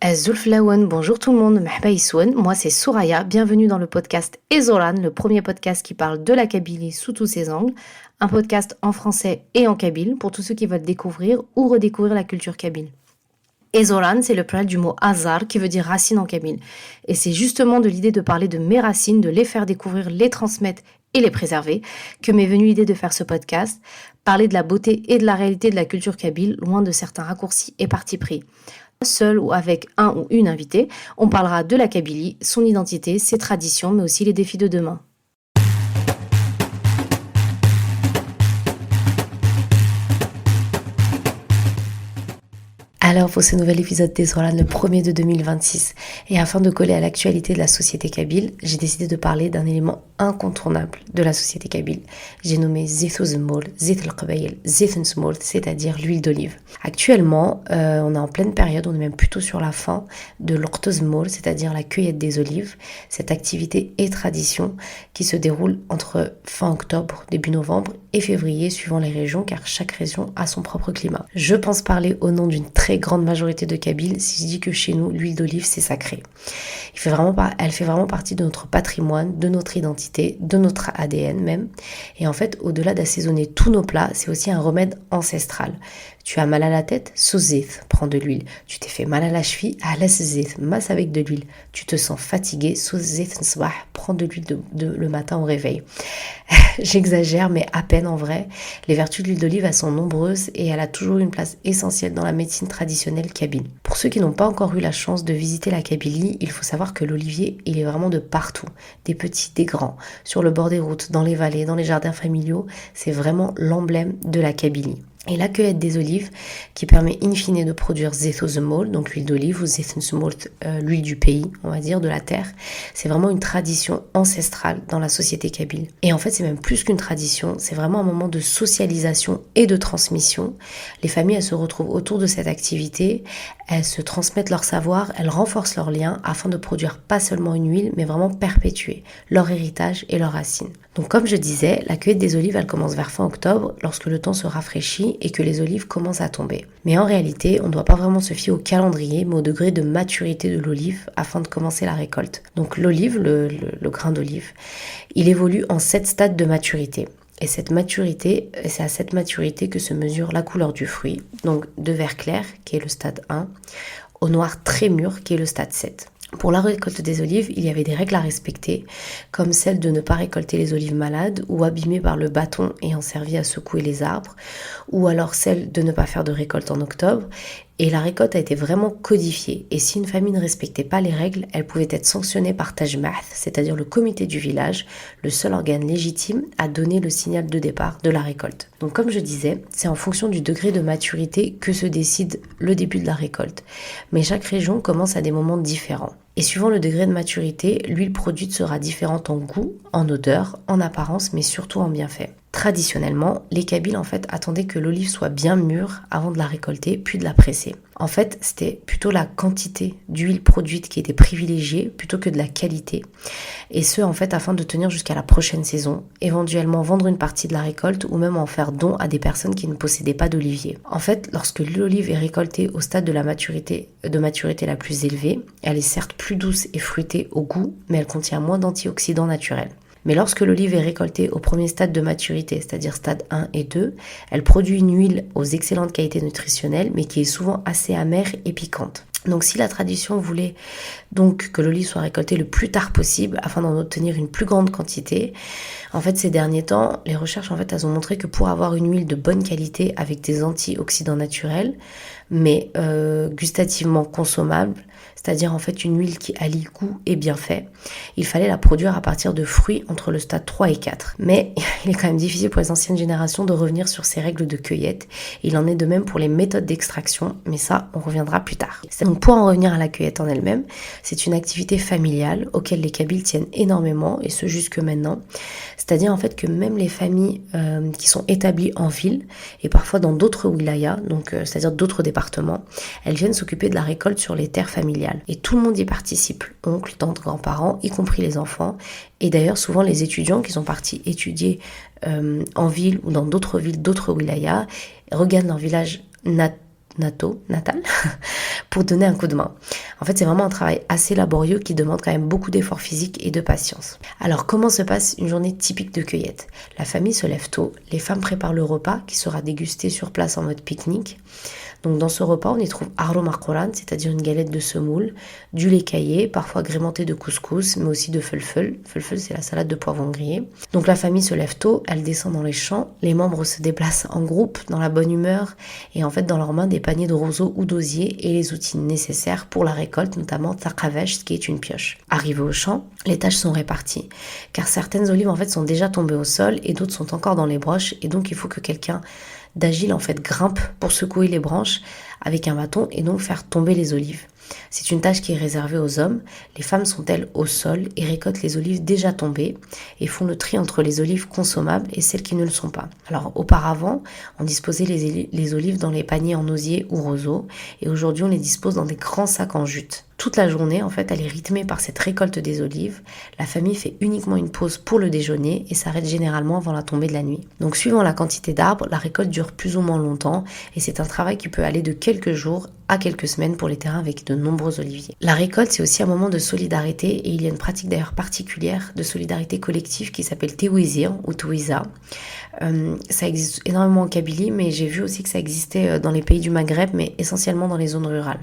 Zulflawen, bonjour tout le monde, Mahba Issoun, moi c'est Souraya, bienvenue dans le podcast Ezolan, le premier podcast qui parle de la Kabylie sous tous ses angles, un podcast en français et en kabyle pour tous ceux qui veulent découvrir ou redécouvrir la culture kabyle. Ezolan, c'est le pluriel du mot azar qui veut dire racine en kabyle. Et c'est justement de l'idée de parler de mes racines, de les faire découvrir, les transmettre et les préserver que m'est venue l'idée de faire ce podcast, parler de la beauté et de la réalité de la culture kabyle, loin de certains raccourcis et partis pris. Seul ou avec un ou une invitée, on parlera de la Kabylie, son identité, ses traditions, mais aussi les défis de demain. Alors pour ce nouvel épisode d'Ezolan, le premier de 2026, et afin de coller à l'actualité de la société kabyle, j'ai décidé de parler d'un élément incontournable de la société kabyle. J'ai nommé Zeyt Zmoul, Zeyt al-Qabayl, Zeyt Zmoul, c'est-à-dire l'huile d'olive. Actuellement, on est en pleine période, on est même plutôt sur la fin de l'Oqt Zmoul, c'est-à-dire la cueillette des olives, cette activité et tradition qui se déroule entre fin octobre, début novembre et février, suivant les régions, car chaque région a son propre climat. Je pense parler au nom d'une très grande majorité de Kabyles si je dis que chez nous, l'huile d'olive, c'est sacré. Elle fait vraiment partie de notre patrimoine, de notre identité, de notre ADN même. Et en fait, au-delà d'assaisonner tous nos plats, c'est aussi un remède ancestral. Tu as mal à la tête, souzith, prends de l'huile. Tu t'es fait mal à la cheville, alasizith, masse avec de l'huile. Tu te sens fatigué, souzith nsbah, prends de l'huile le matin au réveil. J'exagère, mais à peine en vrai. Les vertus de l'huile d'olive, elles sont nombreuses et elle a toujours une place essentielle dans la médecine traditionnelle kabyle. Pour ceux qui n'ont pas encore eu la chance de visiter la Kabylie, il faut savoir que l'olivier, il est vraiment de partout. Des petits, des grands, sur le bord des routes, dans les vallées, dans les jardins familiaux. C'est vraiment l'emblème de la Kabylie. Et la cueillette des olives qui permet in fine de produire Zeyt Zmoul, donc l'huile d'olive, ou Zeyt Zmoul, l'huile du pays, on va dire, de la terre. C'est vraiment une tradition ancestrale dans la société kabyle. Et en fait, c'est même plus qu'une tradition, c'est vraiment un moment de socialisation et de transmission. Les familles, elles se retrouvent autour de cette activité, elles se transmettent leur savoir, elles renforcent leurs liens afin de produire pas seulement une huile, mais vraiment perpétuer leur héritage et leurs racines. Donc comme je disais, la cueillette des olives, elle commence vers fin octobre, lorsque le temps se rafraîchit et que les olives commencent à tomber. Mais en réalité, on ne doit pas vraiment se fier au calendrier, mais au degré de maturité de l'olive afin de commencer la récolte. Donc l'olive, le grain d'olive, il évolue en 7 stades de maturité. Et cette maturité, c'est à cette maturité que se mesure la couleur du fruit, donc de vert clair, qui est le stade 1, au noir très mûr, qui est le stade 7. Pour la récolte des olives, il y avait des règles à respecter, comme celle de ne pas récolter les olives malades ou abîmées par le bâton ayant servi à secouer les arbres, ou alors celle de ne pas faire de récolte en octobre. Et la récolte a été vraiment codifiée. Et si une famille ne respectait pas les règles, elle pouvait être sanctionnée par Tajmath, c'est-à-dire le comité du village, le seul organe légitime à donner le signal de départ de la récolte. Donc comme je disais, c'est en fonction du degré de maturité que se décide le début de la récolte. Mais chaque région commence à des moments différents. Et suivant le degré de maturité, l'huile produite sera différente en goût, en odeur, en apparence, mais surtout en bienfait. Traditionnellement, les Kabyles en fait attendaient que l'olive soit bien mûre avant de la récolter, puis de la presser. En fait, c'était plutôt la quantité d'huile produite qui était privilégiée plutôt que de la qualité. Et ce, en fait, afin de tenir jusqu'à la prochaine saison, éventuellement vendre une partie de la récolte ou même en faire don à des personnes qui ne possédaient pas d'olivier. En fait, lorsque l'olive est récoltée au stade de maturité la plus élevée, elle est certes plus douce et fruitée au goût, mais elle contient moins d'antioxydants naturels. Mais lorsque l'olive est récoltée au premier stade de maturité, c'est-à-dire stade 1 et 2, elle produit une huile aux excellentes qualités nutritionnelles, mais qui est souvent assez amère et piquante. Donc si la tradition voulait donc que l'olive soit récoltée le plus tard possible afin d'en obtenir une plus grande quantité, en fait ces derniers temps, les recherches en fait elles ont montré que pour avoir une huile de bonne qualité avec des antioxydants naturels, mais gustativement consommable, c'est-à-dire en fait une huile qui allie goût et bienfait, il fallait la produire à partir de fruits entre le stade 3 et 4. Mais il est quand même difficile pour les anciennes générations de revenir sur ces règles de cueillette. Il en est de même pour les méthodes d'extraction, mais ça, on reviendra plus tard. Donc pour en revenir à la cueillette en elle-même, c'est une activité familiale auquel les Kabyles tiennent énormément, et ce jusque maintenant. C'est-à-dire en fait que même les familles qui sont établies en ville, et parfois dans d'autres wilayas, donc c'est-à-dire d'autres départements, elles viennent s'occuper de la récolte sur les terres familiales. Et tout le monde y participe, oncles, tantes, grands-parents, y compris les enfants. Et d'ailleurs, souvent, les étudiants qui sont partis étudier en ville ou dans d'autres villes, d'autres wilayas, regardent leur village natal pour donner un coup de main. En fait, c'est vraiment un travail assez laborieux qui demande quand même beaucoup d'efforts physiques et de patience. Alors, comment se passe une journée typique de cueillette? La famille se lève tôt, les femmes préparent le repas qui sera dégusté sur place en mode pique-nique. Donc dans ce repas, on y trouve arro marqouran, c'est-à-dire une galette de semoule, du lait caillé, parfois agrémenté de couscous, mais aussi de felfel. Felfel, c'est la salade de poivrons grillés. Donc la famille se lève tôt, elle descend dans les champs, les membres se déplacent en groupe, dans la bonne humeur, et en fait dans leurs mains des paniers de roseaux ou d'osier et les outils nécessaires pour la récolte, notamment taqavesh, qui est une pioche. Arrivés au champ, les tâches sont réparties, car certaines olives en fait sont déjà tombées au sol et d'autres sont encore dans les broches, et donc il faut que quelqu'un d'agile en fait grimpe pour secouer les branches avec un bâton et donc faire tomber les olives. C'est une tâche qui est réservée aux hommes. Les femmes sont elles au sol et récoltent les olives déjà tombées et font le tri entre les olives consommables et celles qui ne le sont pas. Alors auparavant, on disposait les olives dans les paniers en osier ou roseau et aujourd'hui on les dispose dans des grands sacs en jute. Toute la journée, en fait, elle est rythmée par cette récolte des olives. La famille fait uniquement une pause pour le déjeuner et s'arrête généralement avant la tombée de la nuit. Donc, suivant la quantité d'arbres, la récolte dure plus ou moins longtemps et c'est un travail qui peut aller de quelques jours à quelques semaines pour les terrains avec de nombreux oliviers. La récolte, c'est aussi un moment de solidarité et il y a une pratique d'ailleurs particulière de solidarité collective qui s'appelle Tewizir ou Twiza. Ça existe énormément en Kabylie, mais j'ai vu aussi que ça existait dans les pays du Maghreb, mais essentiellement dans les zones rurales.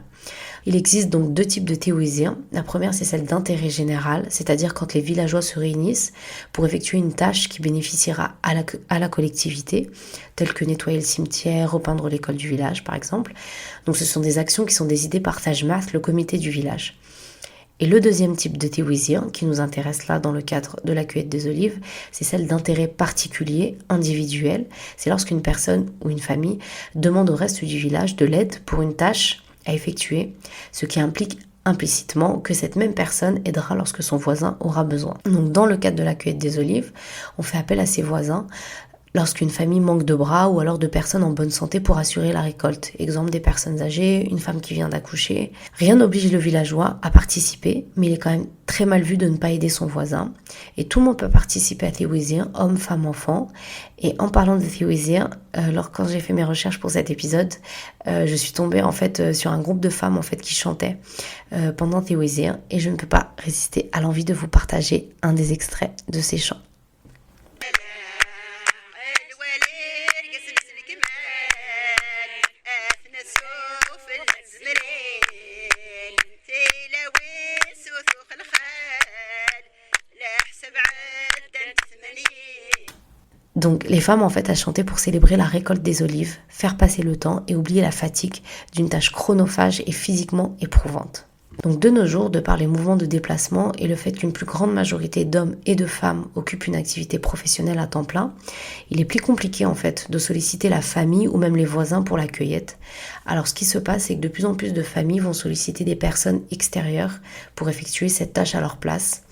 Il existe donc deux types de théouisiens. La première, c'est celle d'intérêt général, c'est-à-dire quand les villageois se réunissent pour effectuer une tâche qui bénéficiera à la collectivité, telle que nettoyer le cimetière, repeindre l'école du village, par exemple. Donc ce sont des actions qui sont décidées par Tajmas, le comité du village. Et le deuxième type de théouisien, qui nous intéresse là dans le cadre de la cueillette des olives, c'est celle d'intérêt particulier, individuel. C'est lorsqu'une personne ou une famille demande au reste du village de l'aide pour une tâche à effectuer, ce qui implique implicitement que cette même personne aidera lorsque son voisin aura besoin. Donc dans le cadre de la cueillette des olives, on fait appel à ses voisins lorsqu'une famille manque de bras ou alors de personnes en bonne santé pour assurer la récolte. Exemple, des personnes âgées, une femme qui vient d'accoucher. Rien n'oblige le villageois à participer, mais il est quand même très mal vu de ne pas aider son voisin. Et tout le monde peut participer à Théouizir, hommes, femmes, enfants. Et en parlant de Théouizir, quand j'ai fait mes recherches pour cet épisode, je suis tombée en fait sur un groupe de femmes en fait qui chantaient pendant Théouizir et je ne peux pas résister à l'envie de vous partager un des extraits de ces chants. Donc les femmes en fait elles chantaient pour célébrer la récolte des olives, faire passer le temps et oublier la fatigue d'une tâche chronophage et physiquement éprouvante. Donc de nos jours, de par les mouvements de déplacement et le fait qu'une plus grande majorité d'hommes et de femmes occupent une activité professionnelle à temps plein, il est plus compliqué en fait de solliciter la famille ou même les voisins pour la cueillette. Alors ce qui se passe, c'est que de plus en plus de familles vont solliciter des personnes extérieures pour effectuer cette tâche à leur place.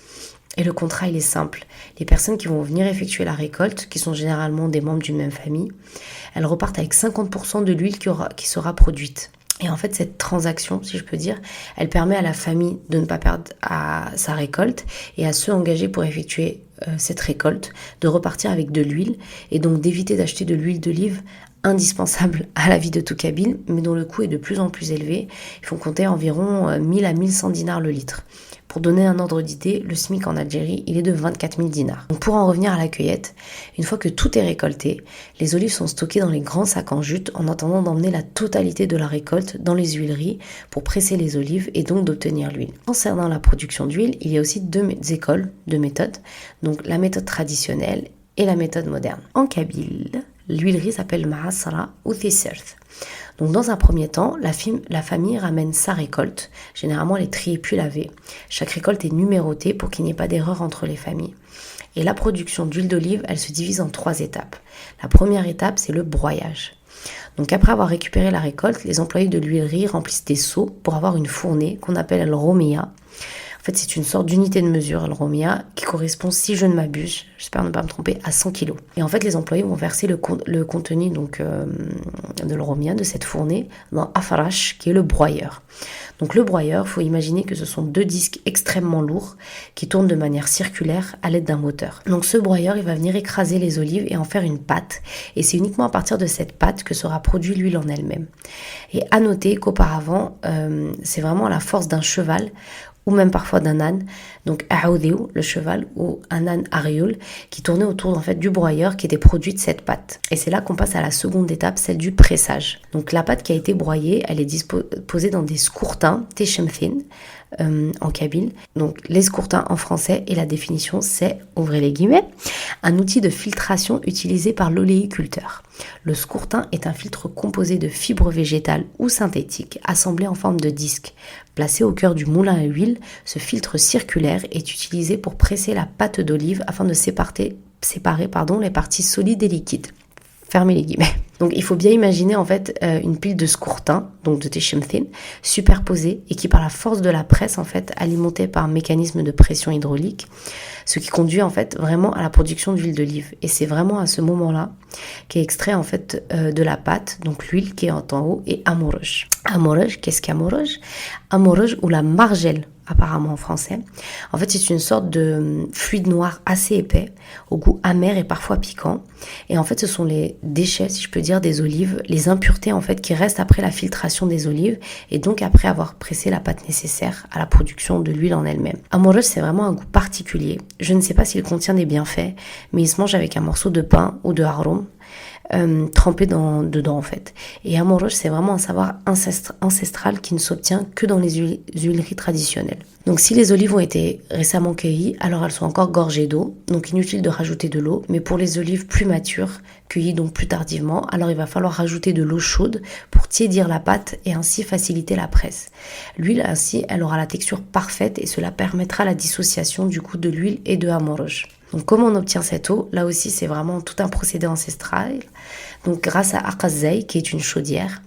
Et le contrat, il est simple. Les personnes qui vont venir effectuer la récolte, qui sont généralement des membres d'une même famille, elles repartent avec 50% de l'huile qui sera produite. Et en fait, cette transaction, si je peux dire, elle permet à la famille de ne pas perdre sa récolte et à ceux engagés pour effectuer cette récolte de repartir avec de l'huile et donc d'éviter d'acheter de l'huile d'olive indispensable à la vie de tout Kabyle, mais dont le coût est de plus en plus élevé. Il faut compter environ 1000 à 1100 dinars le litre. Pour donner un ordre d'idée, le SMIC en Algérie, il est de 24 000 dinars. Donc pour en revenir à la cueillette, une fois que tout est récolté, les olives sont stockées dans les grands sacs en jute en attendant d'emmener la totalité de la récolte dans les huileries pour presser les olives et donc d'obtenir l'huile. Concernant la production d'huile, il y a aussi deux écoles, deux méthodes, donc la méthode traditionnelle et la méthode moderne. En Kabyle, l'huilerie s'appelle Ma'asra ou Thissert. Donc dans un premier temps, la famille ramène sa récolte. Généralement, elle est triée puis lavée. Chaque récolte est numérotée pour qu'il n'y ait pas d'erreur entre les familles. Et la production d'huile d'olive, elle se divise en 3 étapes. La première étape, c'est le broyage. Donc après avoir récupéré la récolte, les employés de l'huilerie remplissent des seaux pour avoir une fournée qu'on appelle le romiya. En fait, c'est une sorte d'unité de mesure, le romia, qui correspond, si je ne m'abuse, j'espère ne pas me tromper, à 100 kilos. Et en fait, les employés vont verser le contenu donc, de le romia, de cette fournée, dans afarash, qui est le broyeur. Donc le broyeur, il faut imaginer que ce sont 2 disques extrêmement lourds qui tournent de manière circulaire à l'aide d'un moteur. Donc ce broyeur, il va venir écraser les olives et en faire une pâte. Et c'est uniquement à partir de cette pâte que sera produite l'huile en elle-même. Et à noter qu'auparavant, c'est vraiment à la force d'un cheval ou même parfois d'un âne, donc aoudéou, le cheval, ou un âne ariol, qui tournait autour en fait du broyeur qui était produit de cette pâte. Et c'est là qu'on passe à la seconde étape, celle du pressage. Donc la pâte qui a été broyée, elle est disposée dans des scourtins, techemthin, en kabyle. Donc les scourtins en français, et la définition c'est, ouvrez les guillemets, un outil de filtration utilisé par l'oléiculteur. Le scourtin est un filtre composé de fibres végétales ou synthétiques assemblées en forme de disque. Placé au cœur du moulin à huile, ce filtre circulaire est utilisé pour presser la pâte d'olive afin de séparer les parties solides et liquides. Fermez les guillemets. Donc il faut bien imaginer en fait une pile de scourtins, donc de techemthin, superposée et qui par la force de la presse en fait alimentée par un mécanisme de pression hydraulique, ce qui conduit en fait vraiment à la production d'huile d'olive. Et c'est vraiment à ce moment-là qu'est extrait en fait de la pâte, donc l'huile qui est en haut, et amourej. Amourej, qu'est-ce qu'amourej? Amourej ou la margelle, apparemment en français. En fait, c'est une sorte de fluide noir assez épais, au goût amer et parfois piquant. Et en fait, ce sont les déchets, si je peux dire, des olives, les impuretés en fait qui restent après la filtration des olives et donc après avoir pressé la pâte nécessaire à la production de l'huile en elle-même. Amourej, c'est vraiment un goût particulier. Je ne sais pas s'il contient des bienfaits, mais il se mange avec un morceau de pain ou de haroum. Trempé dedans en fait. Et amourej, c'est vraiment un savoir ancestral qui ne s'obtient que dans les huileries traditionnelles. Donc si les olives ont été récemment cueillies, alors elles sont encore gorgées d'eau, donc inutile de rajouter de l'eau, mais pour les olives plus matures, cueillies donc plus tardivement, alors il va falloir rajouter de l'eau chaude pour tiédir la pâte et ainsi faciliter la presse. L'huile ainsi, elle aura la texture parfaite et cela permettra la dissociation du goût de l'huile et de amourej. Donc comment on obtient cette eau? Là aussi c'est vraiment tout un procédé ancestral, donc grâce à Akazay qui est une chaudière.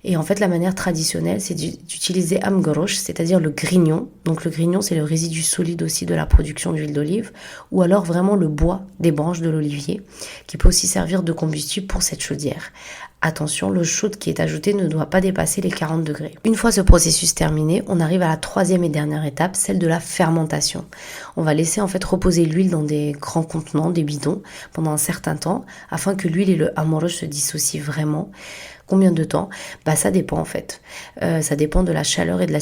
Et en fait la manière traditionnelle c'est d'utiliser amgorosh, c'est-à-dire le grignon. Donc le grignon c'est le résidu solide aussi de la production d'huile d'olive, ou alors vraiment le bois des branches de l'olivier qui peut aussi servir de combustible pour cette chaudière. Attention, l'eau chaude qui est ajoutée ne doit pas dépasser les 40 degrés. Une fois ce processus terminé, on arrive à la troisième et dernière étape, celle de la fermentation. On va laisser en fait reposer l'huile dans des grands contenants, des bidons, pendant un certain temps, afin que l'huile et le amourej se dissocient vraiment. Combien de temps? Ça dépend en fait. Ça dépend de la chaleur et de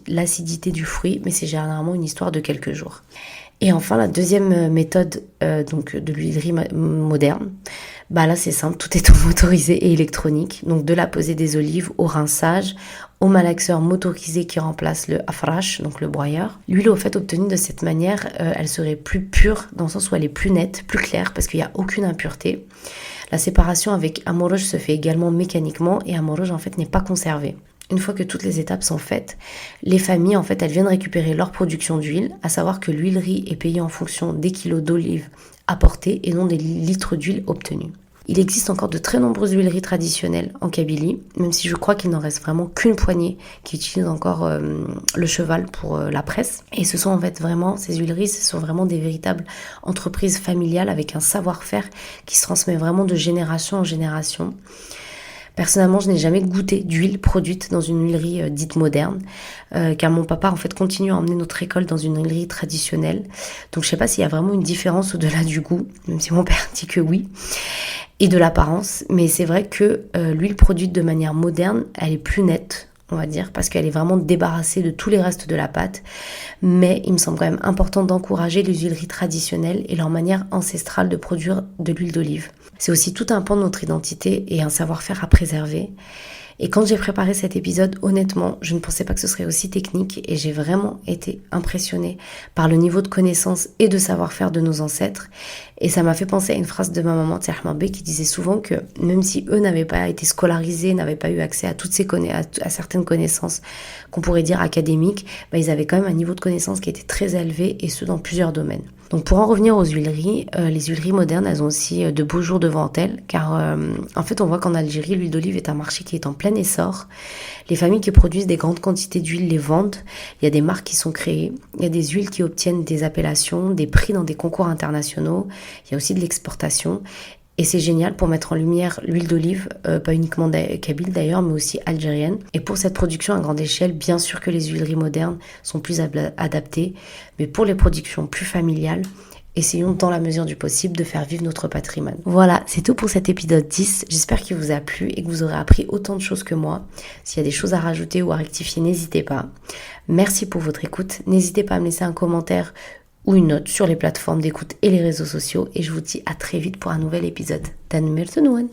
l'acidité du fruit, mais c'est généralement une histoire de quelques jours. Et enfin, la deuxième méthode donc de l'huilerie moderne, là c'est simple, tout est motorisé et électronique. Donc de la pesée des olives au rinçage, au malaxeur motorisé qui remplace le afrash, donc le broyeur. L'huile au fait obtenue de cette manière, elle serait plus pure dans le sens où elle est plus nette, plus claire parce qu'il n'y a aucune impureté. La séparation avec amourej se fait également mécaniquement et amourej en fait n'est pas conservé. Une fois que toutes les étapes sont faites, les familles, en fait, elles viennent récupérer leur production d'huile, à savoir que l'huilerie est payée en fonction des kilos d'olives apportés et non des litres d'huile obtenus. Il existe encore de très nombreuses huileries traditionnelles en Kabylie, même si je crois qu'il n'en reste vraiment qu'une poignée qui utilise encore le cheval pour la presse. Et ce sont en fait vraiment, ces huileries, ce sont vraiment des véritables entreprises familiales avec un savoir-faire qui se transmet vraiment de génération en génération. Personnellement, je n'ai jamais goûté d'huile produite dans une huilerie dite moderne, car mon papa en fait continue à emmener notre école dans une huilerie traditionnelle. Donc je sais pas s'il y a vraiment une différence au-delà du goût, même si mon père dit que oui, et de l'apparence. Mais c'est vrai que l'huile produite de manière moderne, elle est plus nette, on va dire, parce qu'elle est vraiment débarrassée de tous les restes de la pâte. Mais il me semble quand même important d'encourager les huileries traditionnelles et leur manière ancestrale de produire de l'huile d'olive. C'est aussi tout un pan de notre identité et un savoir-faire à préserver. Et quand j'ai préparé cet épisode, honnêtement, je ne pensais pas que ce serait aussi technique et j'ai vraiment été impressionnée par le niveau de connaissance et de savoir-faire de nos ancêtres. Et ça m'a fait penser à une phrase de ma maman Tchermabé qui disait souvent que même si eux n'avaient pas été scolarisés, n'avaient pas eu accès à toutes ces à certaines connaissances qu'on pourrait dire académiques, ils avaient quand même un niveau de connaissance qui était très élevé et ce dans plusieurs domaines. Donc pour en revenir aux huileries, les huileries modernes, elles ont aussi de beaux jours devant elles car en fait on voit qu'en Algérie, l'huile d'olive est un marché qui est en plein plein essor. Les familles qui produisent des grandes quantités d'huile les vendent. Il y a des marques qui sont créées. Il y a des huiles qui obtiennent des appellations, des prix dans des concours internationaux. Il y a aussi de l'exportation. Et c'est génial pour mettre en lumière l'huile d'olive, pas uniquement kabyle d'ailleurs, mais aussi algérienne. Et pour cette production à grande échelle, bien sûr que les huileries modernes sont plus adaptées. Mais pour les productions plus familiales, essayons dans la mesure du possible de faire vivre notre patrimoine. Voilà, c'est tout pour cet épisode 10. J'espère qu'il vous a plu et que vous aurez appris autant de choses que moi. S'il y a des choses à rajouter ou à rectifier, n'hésitez pas. Merci pour votre écoute. N'hésitez pas à me laisser un commentaire ou une note sur les plateformes d'écoute et les réseaux sociaux. Et je vous dis à très vite pour un nouvel épisode. Dan Mertenouen.